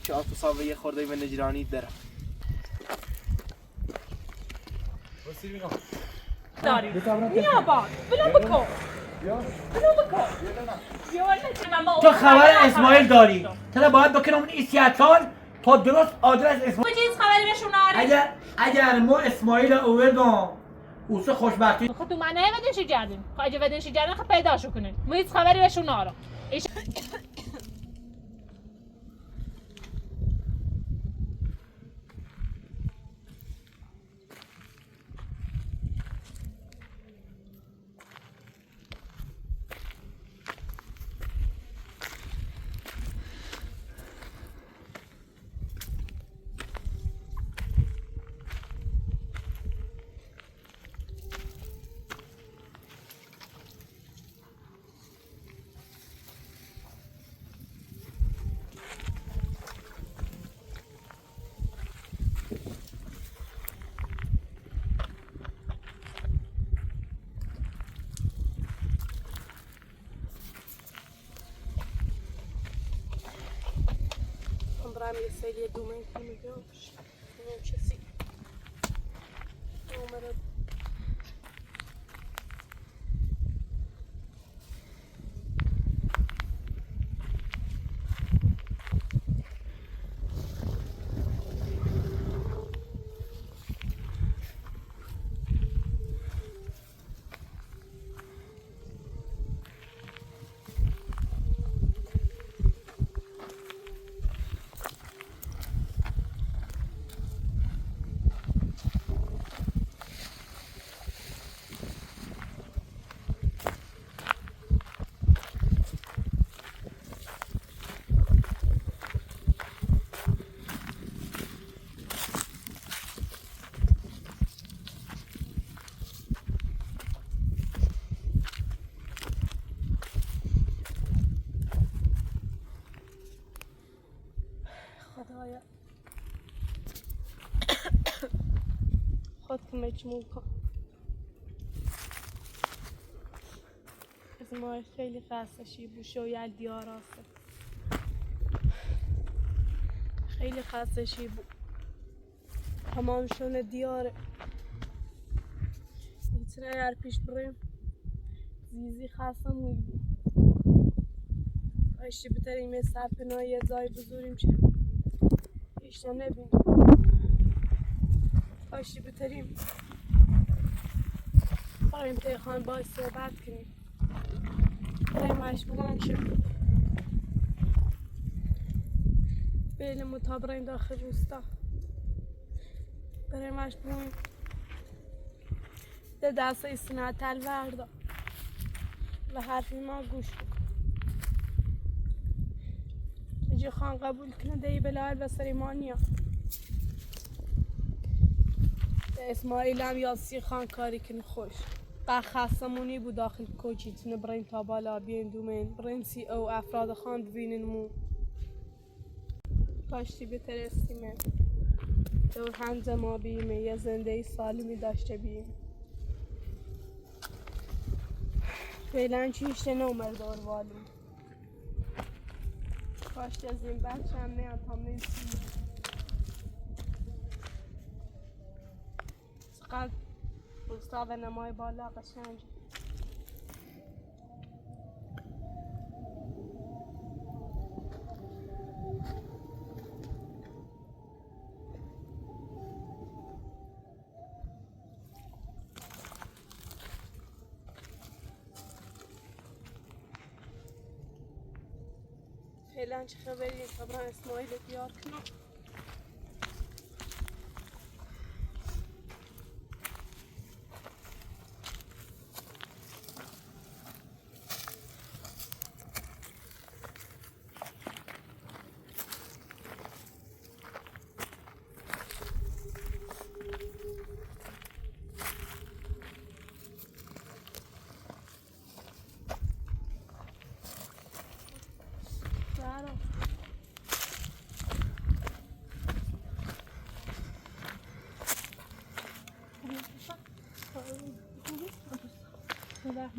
چه آتوسا و یه خورده به نجرانی دارم بسیر میگم داری بیا با بلا بکن تو خبر اسماعیل داری چرا باید بکنم اون ایسیاتان تا درست آدرس اسماعیل چیز خبری بهشون آره اگر ما اسماعیل اوردم اوسه خوشبختی خب تو منه ودنشی جردیم خب اگه ودنشی جردیم خب پیداشو کنین ما هیچ خبری بهشون آره Comprare mi serie domenica mi piace non c'è sì numero خدایا خودكم مجموعكم از ما خیلی خستشی بو شویل دیاراسته خیلی خستشی بو تمام شونه دیاره ایتنه اگر پیش بریم زیزی خسته موی بو اشتی بتریم یه سرپناه یه زای بزوریم چه ایشتا نبین اشتی بتریم بریم تیخان باید صحبت کنیم بریم مشبولان شد بیل مطابرین داخل روستا بریم مشبولان ده دسته سینه تل وردا و حرفی ما گوش بکن اجی خان قبول کنه ده بلال بسر ایمانیا ده اسماعیل هم یاسی خان کاری کنه خوش قه خستمونی بود داخل کوچی تونه برین تا بالا بیین دومین برین سی او افراد خان ببینین مو کاشتی بترستیمه دور هنز ما بیمه یه زنده سالمی داشته بیم فعلا چیشته نومر دور والو کاشت از این بچه هم میاد هم نیستی چقدر روستا و نمای بالا قشنگ فعلا چه خبری طبعا اسماعیل بیار کنم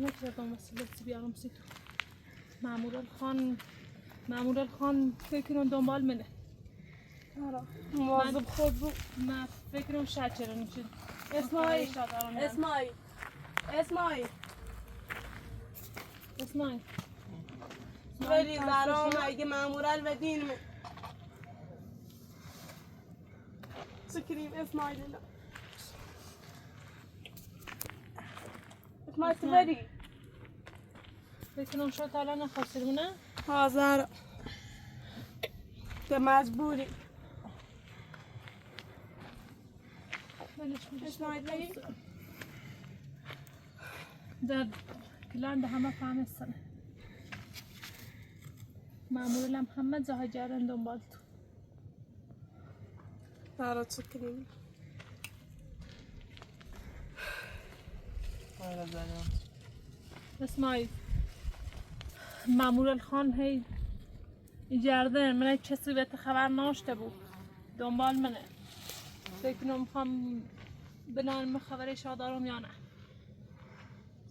رحمت کردم وسیلتی بیارم سی تو مامور خان فکر کنم دنبال منه مواظب خود بود. من فکرم شاید چرا نمیشه اسماعیل اسماعیل اسماعیل اسماعیل ولی زهرا اگه مامورال و دین سكرين اسماعيل لا اسماعيل تبري فکرم شد حالا نخواسترونه ها زهرا انت مجبوري اسماعيل در کلان ده همه فهمستنه معمولا محمد زهاجرن دنبال تو زهرا سكرين اسماعیل مامور خان هی جردن من کسی بهت خبر ناشته بود دنبال منه فکر میخوام بلان خبرش دارم یا نه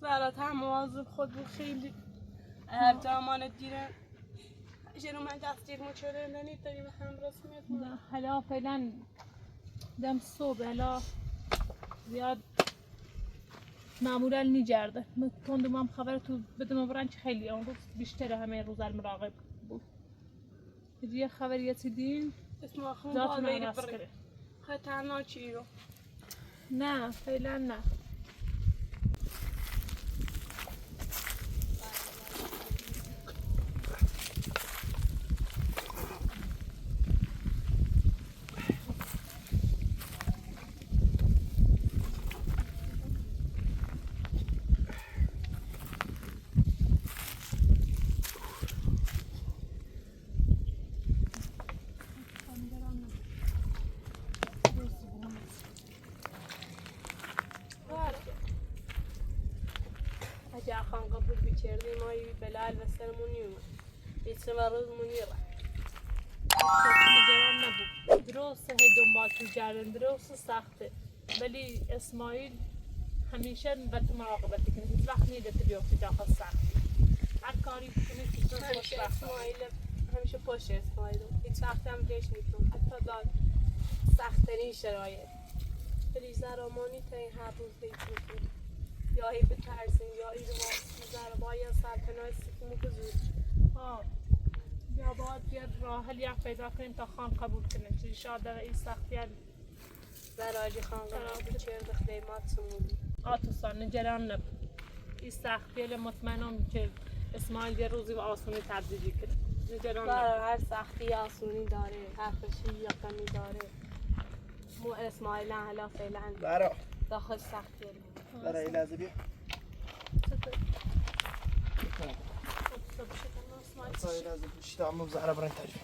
زهرا هم مواظب خود بود خیلی هر جا امانت گیرن جنو من دستگیر مچوره ننید داری به هم رسمیت نه حالا فعلا دم صبح حالا زیاد معمولا نیجرده تندم هم خبر تو بدم برنج خیلی اون گفت بیشتر همه روز مراقب بود یه خبری یه اسمع خون ذات بال من بری بری خطرناک چی رو نه فعلا نه اجا خان قبول بیچردی مایی بلال و سرمونی اومد بیت روز منیره نگران نبود درسته هی دنبال تو جردن درسته سخته ولی اسماعیل همیشه به تو مراقبت کنه هیچ وقت نیده تو بیافتی داخل سختی هر کاری کنی تو همیشه اسماعیل همیشه پشت اسماعیل هیچ وقت هم دیش نیستم حتی دار سخت‌ترین شرایط ولی زرامانی تا این هر روز دیت میکنی یا هی بترسیم یا این زربای سرپناه سیکمو که زود ها یا باید بیاد راه حل یک پیدا کنیم تا خان قبول کنه چیزی شاید در این سختی هل زراجی خان قبول بیچرد خدمات سمونی آتوسان نگران نبود این سختی هل مطمئنم که اسماعیل یه روزی و آسونی تبدیلی کنه نگران نبود هر سختی آسونی داره هر خوشی یا غمی داره مو اسماعیل حالا فعلا برا داخل سختی برا این لحظه بیا برا این لحظه پوشیده اما زهرا برای تجربه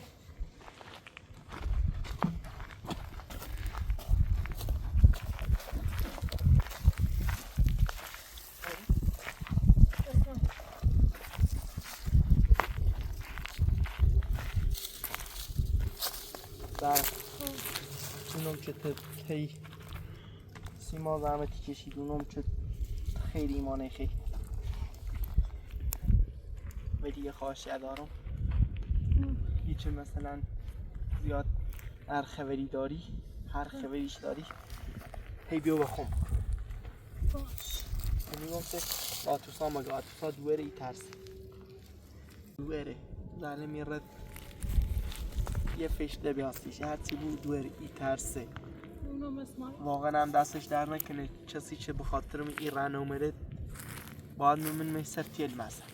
زهرا اونم که تی سیما زحمتی کشید اونم که خیلی ایمانه خیلی ولی یه خواهشیه دارم هیچ مثلا زیاد هر خبری داری هر خبریش داری هی بیو بخون باش میگم که آتوسا مگه آتوسا دوره ای ترسه دوره زنه میرد یه فشته بیاستیش هرچی بود دوره ای ترسه اونم اسماعیل واقعا هم دستش در نکنه کسی که بخاطر این رن اومده باید من میسر تیل مثلا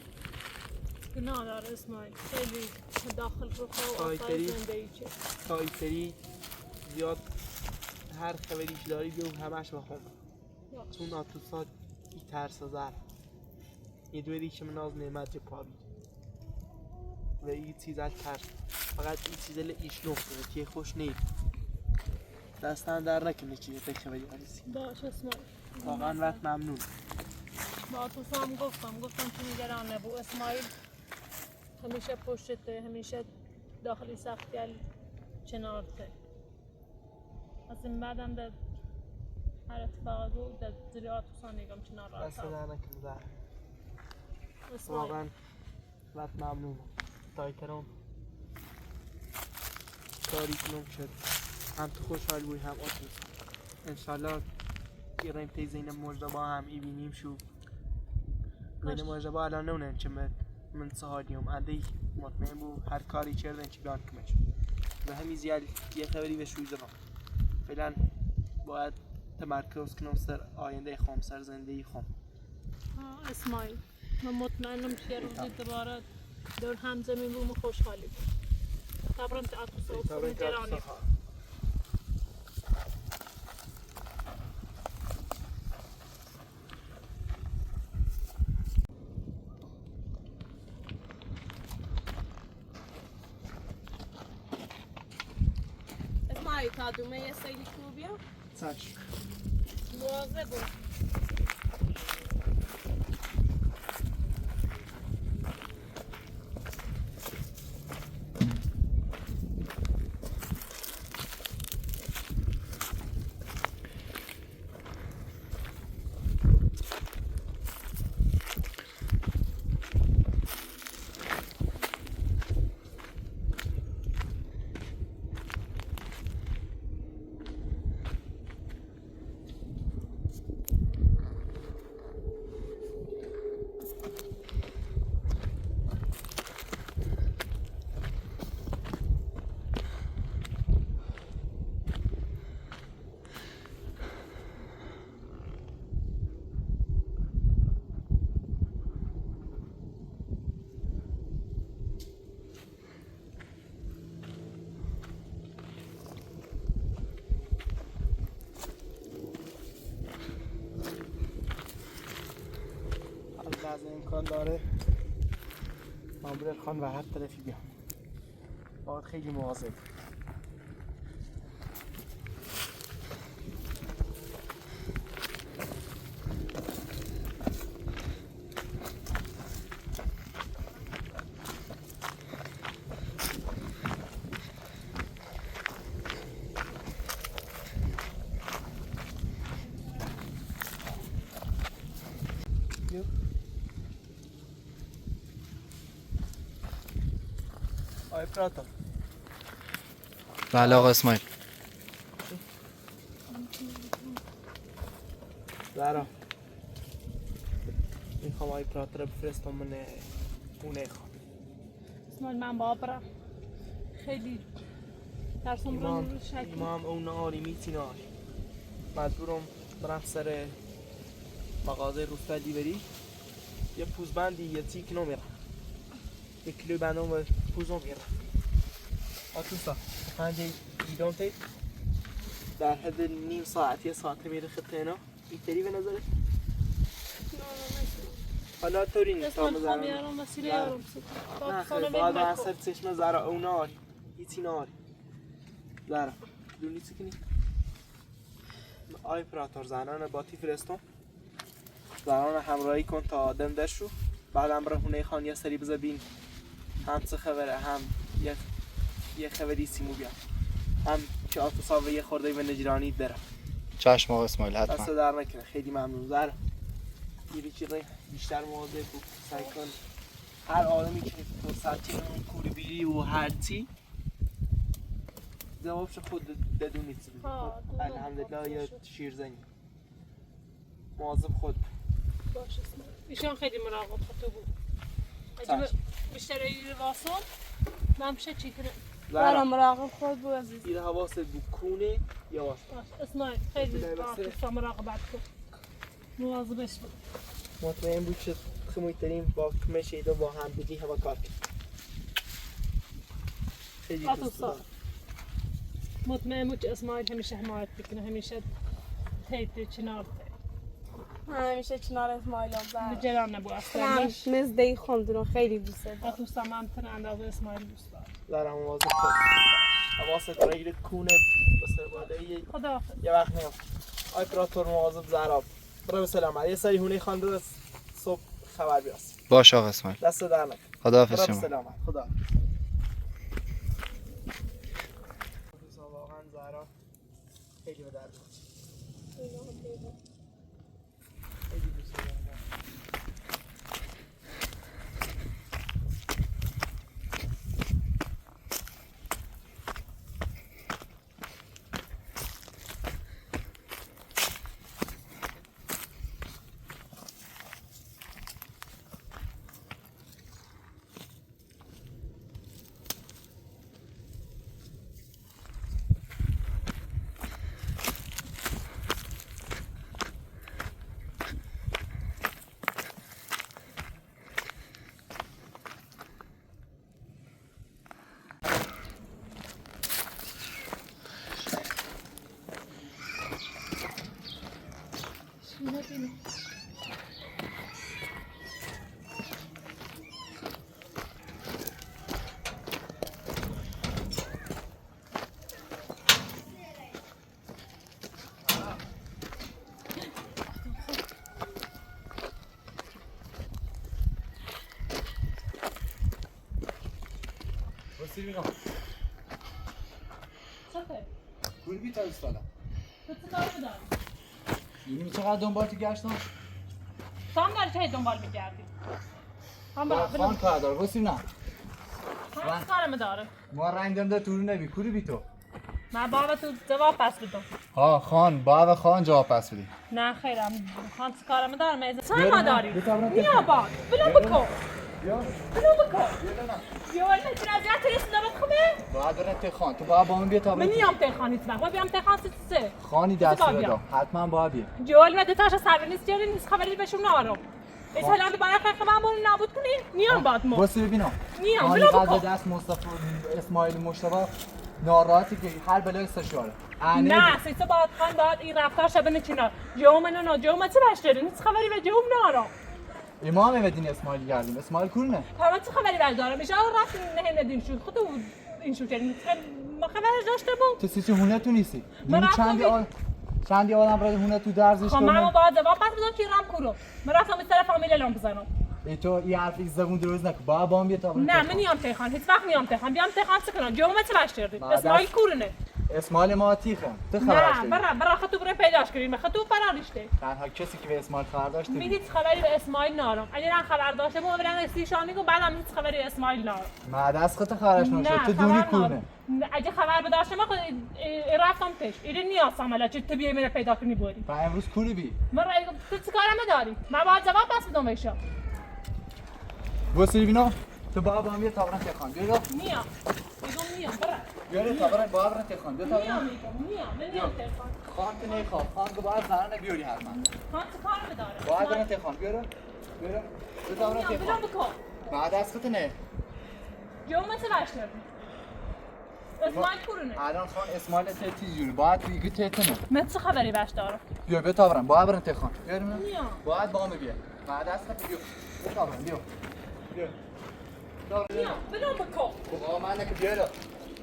گناه داره اسماعیل خیلی داخل رو خواه و آسای آیتری. زندگی چه تایتری زیاد هر خبریش داری بیو همش بخون باش. چون آتوسا ای ترس زر یه دوری که من از نعمت پابی و این چیز از ترس فقط این چیز ایش نخوره که خوش نیست دستان در نکنه چیزی تا خبری آریسی باش اسماعیل واقعا وقت ممنون با تو هم گفتم که نگران نبود اسماعیل همیشه پشتته همیشه داخلی سختی کنارته از این بعدم در هر اتفاق بود در زیر آتوسان نگم کنار دست راتا در نکنه زر اسماعیل واقعا وقت ممنون تایترم کاری کنم شد هم تو خوشحال بوی هم آتون انشالله ایران پی زینب مجدبا هم ایبینیم شو زینب مجدبا الان نونن چه من سهادیوم عندي مطمئن بو هر کاری کردن چی بیان کمش و همین زیاد یه خبری به شوی زنم فعلا باید تمرکز کنم سر آینده خام سر زندگی خام اسماعیل من مطمئنم که روزی دوباره دور هم زمین بوم خوشحالی بود تبرم تا اتو سوف نگرانی اسمعي تا دومه یه سیلی کو بیا چشم مواظب بود از امکان داره مامور خان و هر طرفی بیام باید خیلی مواظب آی پراتو بله آقا اسماعیل زهرا میخوام آی پراتو رو بفرستم من خونه خان اسماعیل من بابرم خیلی ترسم رو شکل امام اون نهاری میتی نهاری مجبورم برم سر مغازه روستایی بری یه پوزبندی یه تیک نمیرم یک کیلوی بندم و پوزم میرم آتوسا پنجه ایدان تید در حد نیم ساعت یه ساعت میره خطه اینا ایتری به نظره حالا طوری نیست اسماعیل خوامیارم وسیله یارم نه خیلی باید من سر چشم زهرا او نهاری هیچی نهاری زهرا دونی چی کنی؟ آی پراتور زنان باتی فرستم زنان همراهی کن تا آدم در شو بعدم برای خونه خان یه سری بذار بین هم چه خبره هم یه خبری سیمو بیام هم که آتوسا و یه خورده به نجرانی برم چشم آقا اسماعیل حتما دست در نکنه خیلی ممنون زهرا یه چیزی بیشتر مواظب بود سعی کن هر آدمی که فرصت چه اون کوری بیری و هر چی جوابش خود بدونید الحمدلله یا شیرزنی مواظب خود باش اسماعیل ایشان خیلی مراقب تو بود اگه بیشتر ایری واسون نمشه چی کنه برام مراقب خود بود عزیز این حواست بود کونه یا واسه باش اسماعیل خیلی مراقبت کن مواظبش بود مطمئن بود که خمیترین با کمش ایدو با هم بگی همه کار کرد خیلی دوست دارم مطمئن بود که اسماعیل همیشه حمایت بکنه همیشه تیت چنار همیشه کنار اسماعیل هم زهرا جلان نبود اصلا من باش مزدهی خوندون خیلی دوست دارم آتوسا من تن اندازه اسماعیل دوست دارم دارم مواظب خود حواست رگل کونه بسر بالایی خداحافظ یه وقت نیم آی پراتور مواظب زهرا برای سلامت یه سری هونه خانده صبح خبر بیاست باش آقا اسماعیل دست در نکن خداحافظ برای شما سلامت خدا واقعا زهرا خیلی به درد خیلی دوست دارم واسه ببینم چطور؟ گل بی تا استالا تو چه کار می‌داری؟ یعنی چقدر دنبال تو گشتم تو هم داری چه دنبال می‌گردی؟ هم برا خان کار داره واسه نه هم چه کارم داره؟ ما رنگ دم تو رو نبی کوری بی تو من بابا تو جواب پس بدم ها خان با خان جواب پس بدی نه خیرم خان چه کارم داره میز چه بیارم، ما داری؟ بتابرم نیا باد بلو بکن بیا بلو بکن بیا ولی من از یه تریس نبود خمه باید برن تخان تو باید با من بیا تا من نیام تخانی تو با بیام تخان سه خانی دست بیا. بده حتما باید بیا جوال مده تاش سر نیست جوری نیست خبری بهشون نارم ای حالا برای خیلی من برو نابود کنین نیام باد ما واسه ببینم نیام خانی بلو قدر بکن دست مصطفی اسماعیل مشتبه ناراحتی که هر بلای استشاره نه سیسه باد خان باد این رفتار شبه نچینا جوم نه جوم چه باشداری نیست خبری به جوم نارم امام بدین اسماعیل گردیم اسماعیل کورنه حالا چه خبری بردارم میشه رفت نه ندین شد خود این شو چنین ما خبرش داشته بود تو سیچه هونه تو نیستی من رفتم چندی آدم را هونه تو درزش خب من باید جواب پس بدم که رام کورو من رفتم به طرف فامیل اعلام بزنم ای تو این حرفی زبون درست نکن با بام بیا تا نه من نیام تهران هیچ وقت نیام تهران بیام تهران چه کنم جوم چه باشداری اسماعیل کورنه اسماعیل ما تیخم تو خبرش نه برا خطو برای پیداش کنیم خطو فرارشته تنها کسی که به اسماعیل خبر داشت می هیچ خبری به اسماعیل نارم اگر من خبر داشته بود برام استیشانی کو بعدم هیچ خبری به اسماعیل نارم ما دست خط خبرش نشد تو خبر دونی نارم. کورنه اگه خبر بداشتم من رفتم پیش این نیاز عملا چه تو بیای من پیدا کنی بودی و امروز کوری بی من تو چه کارم داری من باید جواب پس بدم بهشون واسه ببینم تو با بام بیا تا برن تخان بیا نیام میگم برا بیا تا برن با برن تخان بیا تا برن نیام من نیام تهران خان تو نخواه خان تو باید زنانه بیاری حتما خان چه کارم داره باید برن تخان بیا تا برن نیام تخان بکن بعد از خط نه جوم چه باشداری اسماعیل کورونه الان خان اسماعیل تیتی جوری باید دیگه تتنه من چه خبری باش دارم بیا تا برن باید برن تخان بیا نیام باید با هم بیا بعد از خط بیا تا برن بیا نیام بدون بکن بابا من نکه بیارو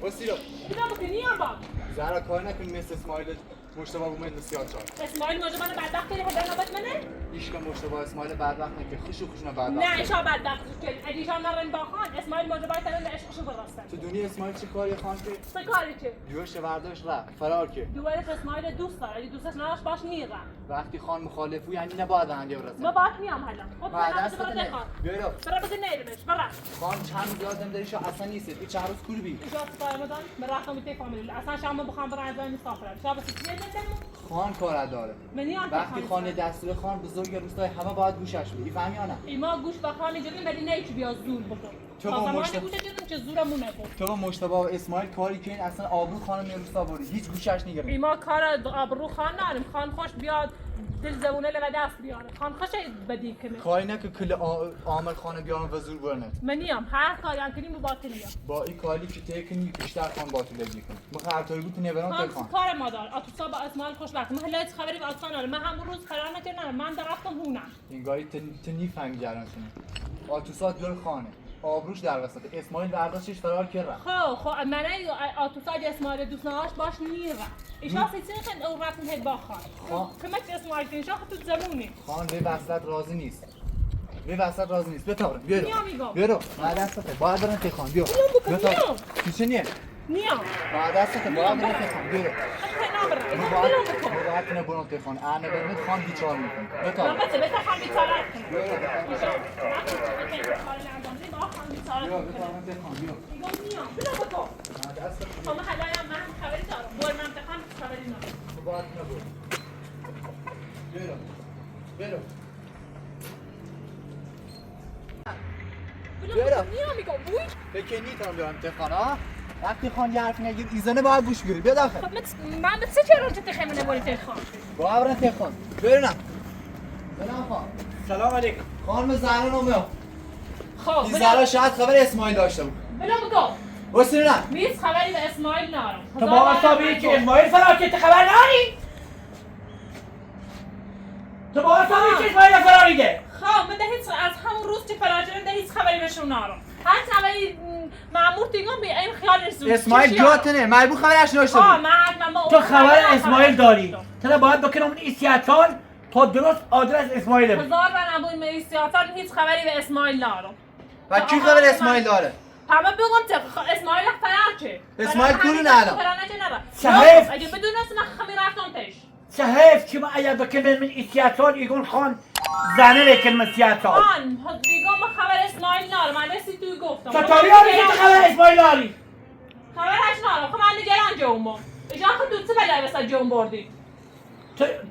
وسیلو بدون بکن نیام با زارا کار نکن مثل اسماعیل مشتبه اومد نسیان چار اسماعیل ماجه من بدبخت داری هدر نبات منه ایشکا مشتبه اسماعیل بعد وقت نکه خوشو خوشنا بعد نه وقت ایشا بدبخت کنی اگه ایشا نرن با خان اسماعیل ماجه باید تنم به عشقشو براستن تو دنیا اسماعیل چه کاری خان که چه کاری چه جوش ورداش رفت فرار که دوباره اسماعیل دوست داره اگه دوستش نداشت باش میرم وقتی خان مخالفو یعنی نباید هندی برسه ما باید میام حالا خب بعد من از خط برای نه خان بیارو برای بده نیرمش برای خان چند لازم داری شو اصلا نیست این چند روز کوری بی ایشا سپاه رمضان برای میتی فامیل اصلا شام بخوام برای ازای مسافرم شب سیتی خان کار داره من نیام وقتی خان دستور خان بزرگ روستای همه باید گوشش بدی فهمی یا نه ایما گوش بخوام اینجوری ولی نه چی بیا زور بکن تو با تا زمانی مشت- گوش دیدم که زورمون نکن تو با مشتبه و اسماعیل کاری که این اصلا آبرو خانم روستا بری هیچ گوشش نگیره ایما کار آبرو خان ناریم خان خوش بیاد دل زبونه له دست بیاره خان خوش بدی کنه کاری نه که کل عامل خانه بیارن و زور برنت من نیام هر کاری هم کنیم با کنیم با این کاری که تکنی بیشتر خان با تو لگی کنه ما هر طوری بود تو نبران خان تکان کار ما دار آتوسا با اسماعیل خوش وقت من هیچ خبری با آتوسا ندارم من همون روز قرار نکردم من رفتم هونم انگاری تو نیفهمی جریان شونه آتوسا دور خانه آبروش در وسط اسماعیل برداشتش فرار کرد رفت خب من آتوسا اگه اسماعیل دوست نداشت باش میرم ایشا سیچه او رفتن هد با خان کمک اسماعیل اینشا تو زمونی خان به وصلت راضی نیست به وصلت راضی نیست بتابرم بیارو نیام میگم. بیارو بعد دستته باید برن تکان بیا بکن، نیام. تو چه نیه نیام بعد دستته باید برن تکان بیارو خیلی نبرم ما ایشا باید بلون بکن ما باید نبرن تکان ارنه برمید خان بیچار میکن من بتابرم بچه بذار خان بیچارت کنم بیارو ایشا وقتی که کار لندن با خان بیچارت بیا کنم بتابرم تکان بیا میگم نیام بلون بکن بعد دستته اما حالا من خبری دارم بور من تخم خبری ندارم تو باید نبرن بیارو بیارو بلون بیارم. بکن نیام میگم بوی فکر نیتم بیارم تکان ها وقتی خان یه حرف نگیر ایزانه باید گوش بگیری بیا داخل خب من به چه چرا چه تخمینه بولی تخم با برن تکان برنم برم خان سلام علیکم خانم زهرا نمیام خب این زهرا شاید خبر اسماعیل داشته بود بلون بکن واسه نه میز خبری به اسماعیل نارم تو با اصابی که اسماعیل فرار کرد خبر نداری؟ تو با اصابی که اسماعیل فراریده خب من ده هیچ از همون روز که فرار شدم ده هیچ خبری بهشون نارم هر خبری مامور دیگه به این خیال نیست اسماعیل جاتنه مربوط خبرش داشته ها بود من تو خبر اسماعیل داری تو باید بکنم اون ایسیاتان تا درست آدرس اسماعیل بگی. هزار و نبود من سیاتان هیچ خبری به اسماعیل نارم و کی خبر اسماعیل داره همه بگم چه اسماعیل فرار چه اسماعیل کول نه الان. صحیح. اگه بدونست من خمی رفتم تش صحیح که ما اگر بکنم من اسیاتان ایگون خان زنه لیکن من سیاتان خان دیگه ما خبر اسماعیل نارم من رسی توی گفتم چطوری آری که خبر اسماعیل آری؟ خبرش نارم خب من نگران جومو ایجا خود دوست بلای بسا جوم بردی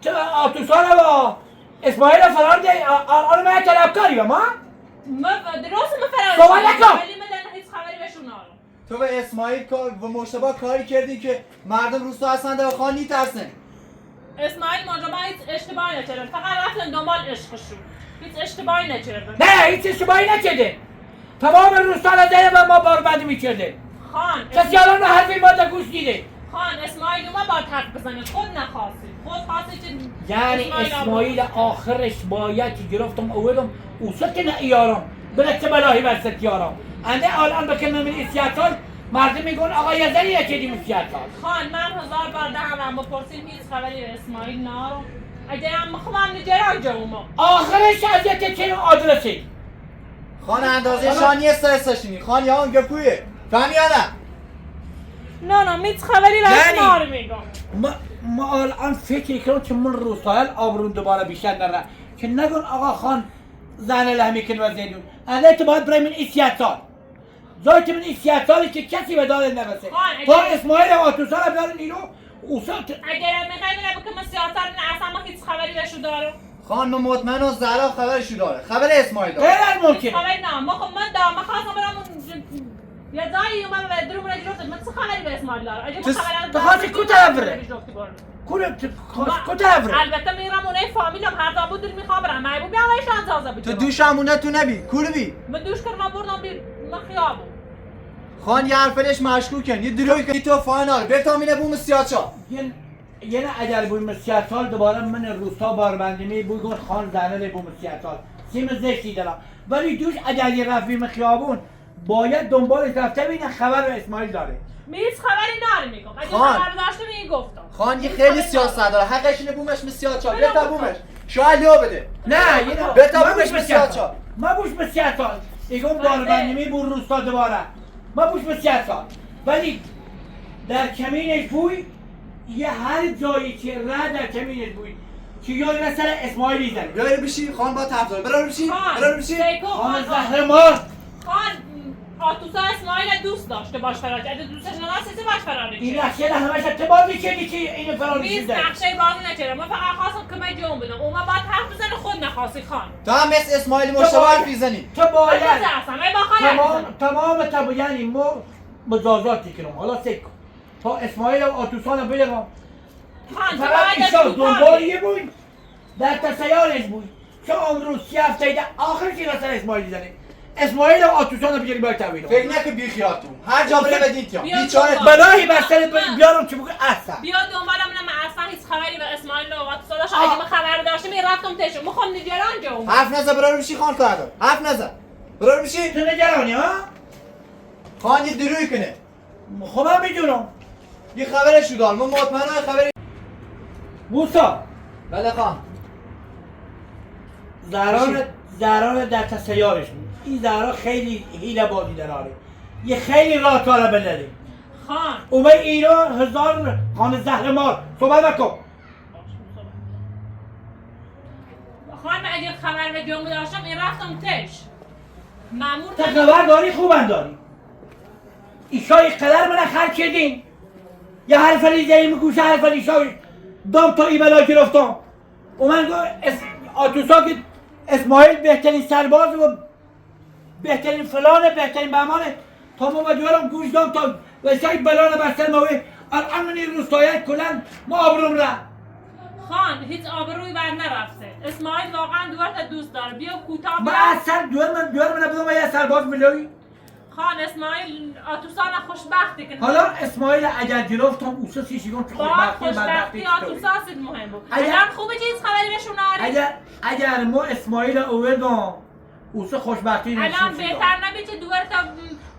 تو آتوسانه با اسماعیل فرار دی آن من طلبکاری با ما؟ درست ما فرار سوال نکن. ولی من هیچ خبری بهشون نارم تو به اسماعیل و مشتبه کاری کردی که مردم روستا هستن در خان نیترسن. اسماعیل ماجرا هیچ اشتباهی نکردن فقط رفتن دنبال عشقشون هیچ اشتباهی نکردن نه هیچ اشتباهی نکرده تمام روستان از و ما باربندی میکرده خان کسی الان حرفی ما در گوش دیده خان اسماعیل اومد باید حرف بزنه خود نخواستی خود خواستی که یعنی اسماعیل آخرش باید که گرفتم اولم اوسط که نه ایارم بله چه بلاهی بر ست یارم انده الان بکنم من اسیاتان مردم میگن آقا یزنی نکردیم اسیاتان خان من هزار بار دهنم بپرسیم هیچ خبری به اسماعیل نارم اگه هم خب من نگران جوما آخرش اذیت چه آدرسی خان اندازه شانی استرسشینی خان یا اون گپویه فهمی یا نه؟ نه هیچ خبری به یعنی اسماعیل میگم ما الان فکر کنم که من روسایل آبرون دوباره بیشتر نره که نگون آقا خان زنه لحمی کن و زیدون انده تو باید برای من اسیاتان زای من اسیاتانی که کسی به داره نرسه تا اسماعیل و آتوسان رو بیارن اینو اوسط اگر میخوایی نبود که من سیاست نه اصلا ما هیچ خبری بهشون دارم خان من مطمئن و زهرا خبرشو داره خبر اسماعیل داره غیر از ممکن خبری نه ما خب من دارم من خواستم برم اون یه جایی اومد و درمون اجرافت من چه خبری به اسماعیل دارم اگه من خبری تو خواستی کو طرف بره؟ کو طرف بره؟ البته میرم اونه فامیلم هر دا بود میخوام برم محبوب بیام ایشان تازه بود تو دوشمونه تو نبی کورو بی من دوش کردم بردم بیر من خیابو خان یه حرفش مشکوکن یه دروی که تو فاینال بتامینه بوم سیاچا یه نه اگر بوی مسیحتال دوباره من روستا باربندمی بوی خان زنه بوی مسیحتال سیم زشتی دارم ولی دوش اگر یه رفیم خیابون باید دنبالش رفته بینه خبر به اسماعیل داره میز خبری ناره میگم اگه خان. خبر داشته میگی گفتم خان یه خیلی سیاست داره حقش اینه بومش مسیاچا بتا بومش شاید لو بده نه یه نه بتا ما بومش مسیاچا ما بوش مسیحتال ایگون باربندمی بور روستا دوباره ما بوش مسیحتال ولی در کمینش بوی یه هر جایی که رد در کمینش بوی که یاد سر اسماعیلی زنه برو بشی خان با طرف داره برو بشی برو بشی خان زهرمار خان آتوسا اسماعیل دوست داشته باش فرار کرده دوستش نداشته باش فرار این کرده نقشه همش اتبار میکردی که اینو فرار میز میشده نقشه بازی نکردم من فقط خواستم که من جون بدم اون باید حرف بزنه خود نخواستی خان تو هم مثل اسماعیل مشتبه حرف میزنی تو باید من با خان تمام یعنی ما مجازاتی کنم حالا سکر کن تا اسماعیل و آتوسان رو بلغم خان تو فقط باید ایشان دنبال یه بود در تسیارش بود که امروز 3 هفته ایده آخرش این سر اسماعیل زنه اسماعیل و آتوسان رو بگیری باید تحویل فکر نکن بی خیالتون هر جا بره بدید یا بیا بیچاره بلایی بر سر بیارم که بگه اصلا بیا دنبالم من اصلا هیچ خبری به اسماعیل و آتوسا داشت اگه من خبر داشتم میرفتم تشو میخوام نگران جون حرف نزن برو بشی خان فردا حرف نزن برو بشی تو نگرانی ها؟ خان یه دروی کنه خب من میدونم یه خبرشو دار من مطمئنم خبری موسا بله خان زهران در تسیارش بود این زهرا خیلی حیله بازی داره یه خیلی راه تا را بلده خان اومه ایران 1000 خان زهرمار صحبت نکن خان من اگه خبر به جون داشتم این رفتم تش مامور تا خبر داری خوبم داری ایشای قدر من خرد کردین یه حرف ریزه گوشه حرف ایشای دام تا ای بلا گرفتم اومن گفت آتوسا که اسماعیل بهترین سرباز و بهترین فلانه بهترین بهمانه تا ما مدیارم گوش دام تا وسای بلانه بستر موی الان من این روستایت کلن ما آبروم را خان هیچ آبروی بر نرفته اسماعیل واقعا دوارت دوست داره بیا کوتاه با اصلا دور من بدونم یه سرباز ملوی خان اسماعیل آتوسان خوشبختی که حالا اسماعیل اگر گرفتم اوسا سیشیگون با خوشبختی آتوسا سید مهم بود اگر- الان خوبه که هیچ خبری بهشون ناری اگر ما اسماعیل اوردم اوسه خوشبختی الان نشون بهتر نبید که دوباره تا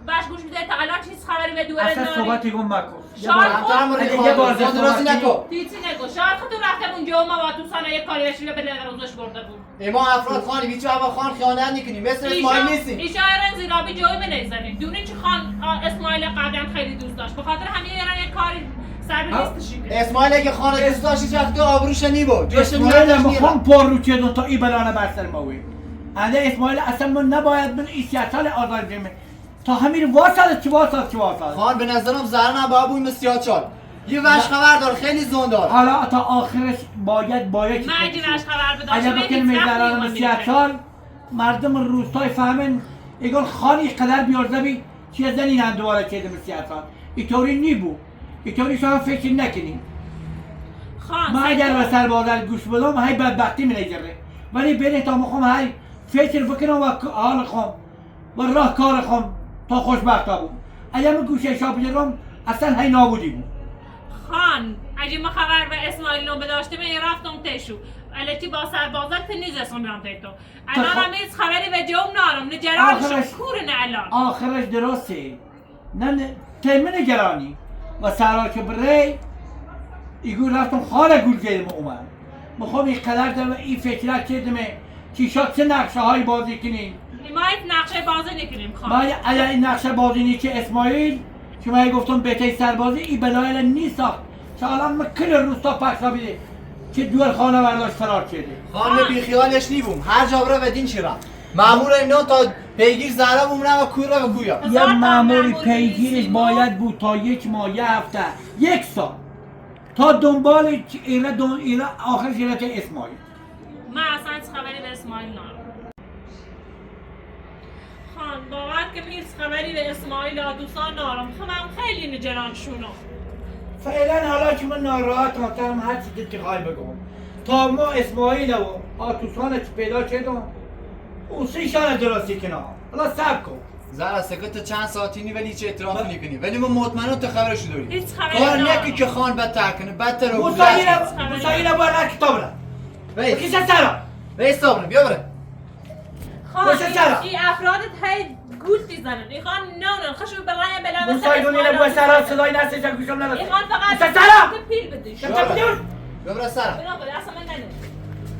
باش گوش میده تا الان چیز خبری به دوباره اصلا ناری صحبتی گم مکن شاید خود یه بار درازی نکن. هیچی نگو شاید خود رفتم اونجا و ما با دوستانه یک کاری بشیم به روزش برده بود ما افراد خانی بیچو هوا خان خیانت نکنیم مثل اسماعیل نیستیم ایشا ایران زیرابی جوی بنیزنید دونی چی خان اسماعیل قبلا خیلی دوست داشت به خاطر همین ایران یک کاری سر به نیستشی که اسماعیل اگه خانه دوست داشتی چخت آبروش نیبو جوش اسماعیل مخون پر رو چیدون تا ای بلانه بستر موی انده اسماعیل اصلا من نباید من ای 30 سال آزاد جمعه تا همین واسد چی واسد خان به نظرم زهر نباید بوی مسیحات شد یه وش خبر دار خیلی زون دار حالا تا آخرش باید من اگه وش خبر بداشتم اگه بکنیم میزنان مسیحات سال مردم روستای فهمن ایگون خانی قدر بیارزه بی چیه زنی هم دوباره چیده مسیحات سال ایطوری نیبو ایطوری شما فکر نکنیم ما اگر به سربازل گوش بدم های بدبختی می نگره ولی بینه تا مخوام های فکر بکنم و حال خم و راه کار خم تا خوشبخت ها بود اگر من گوشه شا بجرم اصلا های نابودی بود خان اگه ما خبر به اسماعیل نو بداشته من رفتم تشو الکی با سربازت نیز اسم بیان تیتو الان هم هیچ خبری به جوم نارم نجران شکورنه الان آخرش درسته نه تیمه نگرانی و سرال که بره ایگو رفتم خانه گول گیرم اومد میخوام این قدر دارم این فکرت کردمه چی شد چه نقشه های بازی کنیم ما این نقشه بازی نکنیم خان ما اگر این نقشه بازی نیست اسماعیل که من گفتم بهتای سربازی این بلایل نیست ساخت که الان من کل روستا پخشا بیده که دور خانه برداشت فرار کرده خان بیخیالش نیبوم هر جا بره بدین چرا مامور اینا تا پیگیر زهرا بمونه و کوی رو به گویا یه ماموری پیگیرش باید بود تا 1 ماه 1 هفته 1 سال تا دنبال ایره آخرش ایره اسماعیل من اصلا هیچ خبری به اسماعیل نارم خان باور که هیچ خبری به اسماعیل و دوستان نارم من خیلی نجران شونم فعلا حالا که من ناراحتم ترم هر چیزی که خواهی بگم تا ما اسماعیل و آتوسان پیدا کردم اون سیشان درستی کنم حالا سب کن زهرا سکت چند ساعتی نی ولی چه اعتراف نکنی ولی ما مطمئنم تو خبرشو داری هیچ خبری کار ندارم. نکی که خان بدتر کنه بدتر رو موسایینا باید هر کتاب را بکیسه سرا رئیس صابره بیا بره خان باشه سرا. این افرادت هی گول میزنن این خان نه خشو به رای بلا موسایینا باید سرا صدای نستش گوشم نداشت این خان فقط موسه سرا پیل بدیش چه بیدون بیا بره سرا بنا بده اصلا من ننو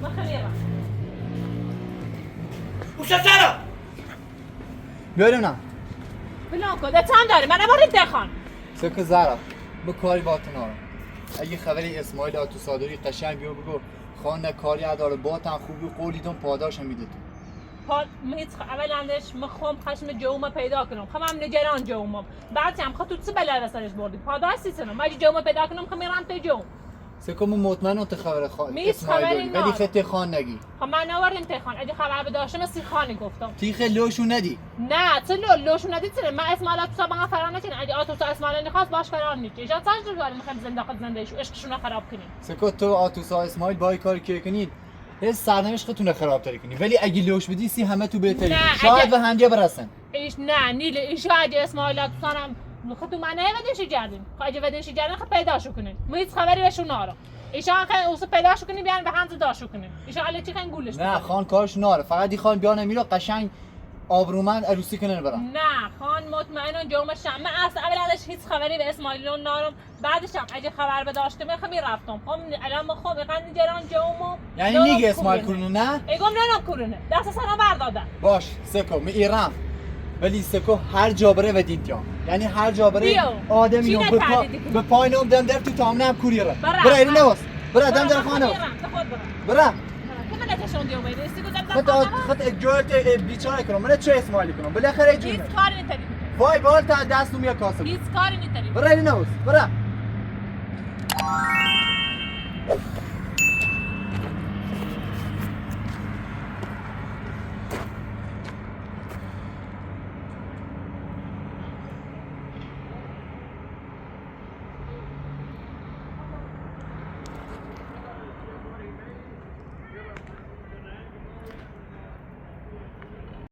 ما خلیرم موسه سرا بیاریم نه بلان کن ده چند داری من نباریم ده خان سکت زهرا به کاری باتون آرم اگه خبری اسماعیل آتو صادری قشنگ بیو بگو خان نه کاری اداره باتن خوبی قولیتون پاداش میده تو هیچ اولندش مخوام خشم جوما پیدا کنم خمم نجران جومم بعد هم خاطر چه بلا سرش بردی پاداش سیسنم ماجی جوما پیدا کنم خمیرم ته جوم سکم مطمئنم تو خبر میز اسماعیل خبری داری ولی خط خان نگی خب من نواریم ته خان اگه خبر بداشتم سی خانی گفتم تیخ لوشو ندی نه چه لوشون ندید چه من اسماعیل تو سابقا فرار نکنه اگه آتوسا اسماعیل نخواست باش فرار نیست ایجاد سنج رو داریم میخوایم زنده شو عشقشون رو خراب کنیم سکت تو آتوسا اسماعیل با کاری که کنید هیچ سرنوشتتون خراب تری کنی ولی اگه لوش بدی سی همه تو بهتری شاید به همدیگه برسن ایش نه نیل ایشا اگه اسماعیل آتوسانم خود تو منه ودنشی کردیم اگه ودنشی کردن خب پیداشو کنین ما هیچ خبری بهشون نارم ایشا خیلی اوسو پیداشو کنین بیان به همز داشو کنین ایشا علی چی خن گولش نه خان کارش ناره فقط این خان بیان میره قشنگ آبرومند عروسی کنن برام نه خان مطمئنا جوم شم من اصلا اولش هیچ خبری به اسماعیل نارم بعدش هم اگه خبر بداشته من خمی رفتم خب الان ما خب قند جران جومو یعنی میگه اسماعیل کورونه نه ایگم نه کورونه دست سنا بردادن باش سکو می ایران ولی سکو هر جا بره و دید جا یعنی هر جا بره آدمی به پایینم دم در تو تامنه هم کوری را برا ایران نواس برا دم در خانه برا خط جوالت بیچاره کنم من چه اسماعیلی کنم بالاخره جون هیچ کاری نمی‌تونی وای بال تا دست نمیاد کاسه هیچ کاری نمی‌تونی برا ایران نواس برا